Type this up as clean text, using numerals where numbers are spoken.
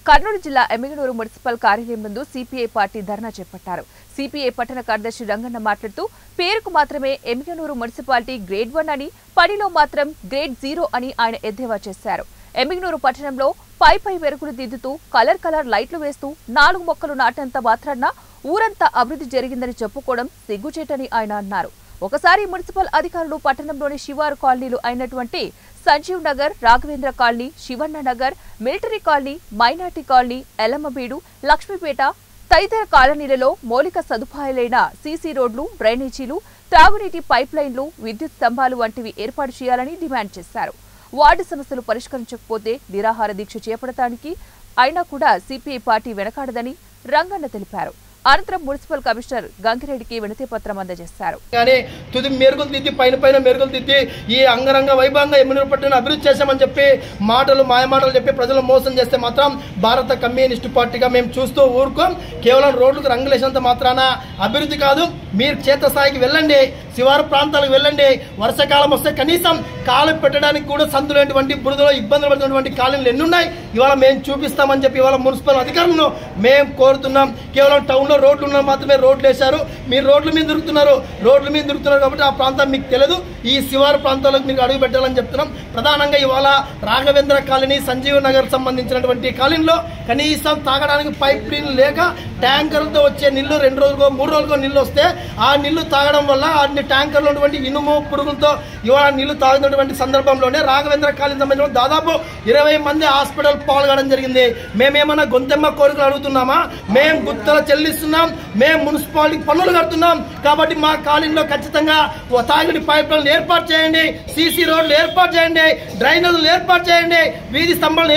కర్నూలు జిల్లా ఎమ్మిగనూరు మున్సిపల్ కార్యాలయం ముందు సిపిఐ పార్టీ ధర్నా చేపట్టారు. సిపిఐ పట్టణ కార్యదర్శి రంగన్న మాట్లాడుతూ పేరుకు మాత్రమే ఎమ్మిగనూరు మున్సిపాలిటీ గ్రేడ్ 1 అని, పనిలో మాత్రం గ్రేడ్ 0 అని ఆయన ఎద్దేవా చేశారు. ఎమ్మిగనూరు పట్టణంలో పై వెలుగులు దిద్దుతూ కలర్ లైట్లు వేస్తూ 4 మొక్కలు నాటంత మాత్రాన ఊరంతా అభివృద్ధి జరిగిందని చెప్పుకోవడం సిగ్గుచేటని ఆయన అన్నారు. ఒకసారి మున్సిపల్ అధికారులు పట్టణంలోని శివారు కాలనీలు అయినటువంటి Sanjeev Nagar, Raghavendra colony, Shivanna Nagar, military colony, minority colony, Yellammabeedu, Lakshmipeta తదితర కాలనీలలో మౌలిక సదుపాయాలైన సీసీ రోడ్లు, డ్రైనేజీలు, తాగునీటి పైప్ లైన్లు, విద్యుత్ స్తంభాలు వంటివి ఏర్పాటు చేయాలని డిమాండ్ చేశారు. వార్డు సమస్యలు పరిష్కరించకపోతే నిరాహార దీక్ష చేపడటానికి అయినా కూడా సిపిఐ పార్టీ వెనకాడదని రంగన్న తెలిపారు. అనంతరం మున్సిపల్ కమిషనర్ గంగిరెడ్డికి వినతి పత్రం అందజేశారు. తుది మెరుగులు దిద్ది పైన మెరుగులు దిద్ది ఈ అంగరంగ వైభవంగా ఎమ్మిగనూరు పట్టణాన్ని అభివృద్ధి చేశామని చెప్పి మాయమాటలు చెప్పి ప్రజలు మోసం చేస్తే మాత్రం భారత కమ్యూనిస్టు పార్టీగా మేము చూస్తూ ఊరుకోం. కేవలం రోడ్లకు రంగులేసినంత మాత్రాన అభివృద్ధి కాదు. మీరు క్షేత్రస్థాయికి వెళ్ళండి, శివారు ప్రాంతాలకు వెళ్ళండి. వర్షాకాలం వస్తే కనీసం కాలు పెట్టడానికి కూడా సందులేటువంటి బురదలో ఇబ్బందులు పడుతున్నటువంటి కాలనీలు ఎన్నున్నాయి ఇవాళ మేము చూపిస్తామని చెప్పి ఇవాళ మున్సిపల్ అధికారులను మేము కోరుతున్నాం. కేవలం టౌన్లో రోడ్లు ఉన్న మాత్రమే రోడ్లు వేశారు. మీరు రోడ్ల మీద దొరుకుతున్నారు కాబట్టి ఆ ప్రాంతం మీకు తెలియదు. ఈ శివారు ప్రాంతాలకు మీకు అడుగు పెట్టాలని చెప్తున్నాం. ప్రధానంగా ఇవాళ రాఘవేంద్ర కాలనీ, సంజీవ్ నగర్ సంబంధించినటువంటి కాలనీలో కనీసం తాగడానికి పైప్ లైన్ లేక ట్యాంకర్లతో వచ్చే నీళ్లు 2 రోజులకో 3 రోజులకో నీళ్ళు వస్తే ఆ నీళ్లు తాగడం వల్ల అన్ని ట్యాంకర్లు ఉన్నటువంటి ఇనుము పురుగులతో ఇవాళ నీళ్లు తాగుతున్నటువంటి సందర్భంలోనే రాఘవేంద్ర కాలనీ సంబంధించిన దాదాపు 20 మంది హాస్పిటల్ పాల్గొనడం జరిగింది. మేమేమన్నా గొంతెమ్మ కోరికలు అడుగుతున్నామా? మేము గుత్తలు చెల్లిస్తున్నాం, మేము మున్సిపాలిటీ పన్నులు కడుతున్నాం. కాబట్టి మా కాలనీలో ఖచ్చితంగా తాగుడి పైప్ లైన్లు ఏర్పాటు చేయండి, సీసీ రోడ్లు ఏర్పాటు చేయండి, డ్రైనేజీలు ఏర్పాటు చేయండి, వీధి స్తంభాలు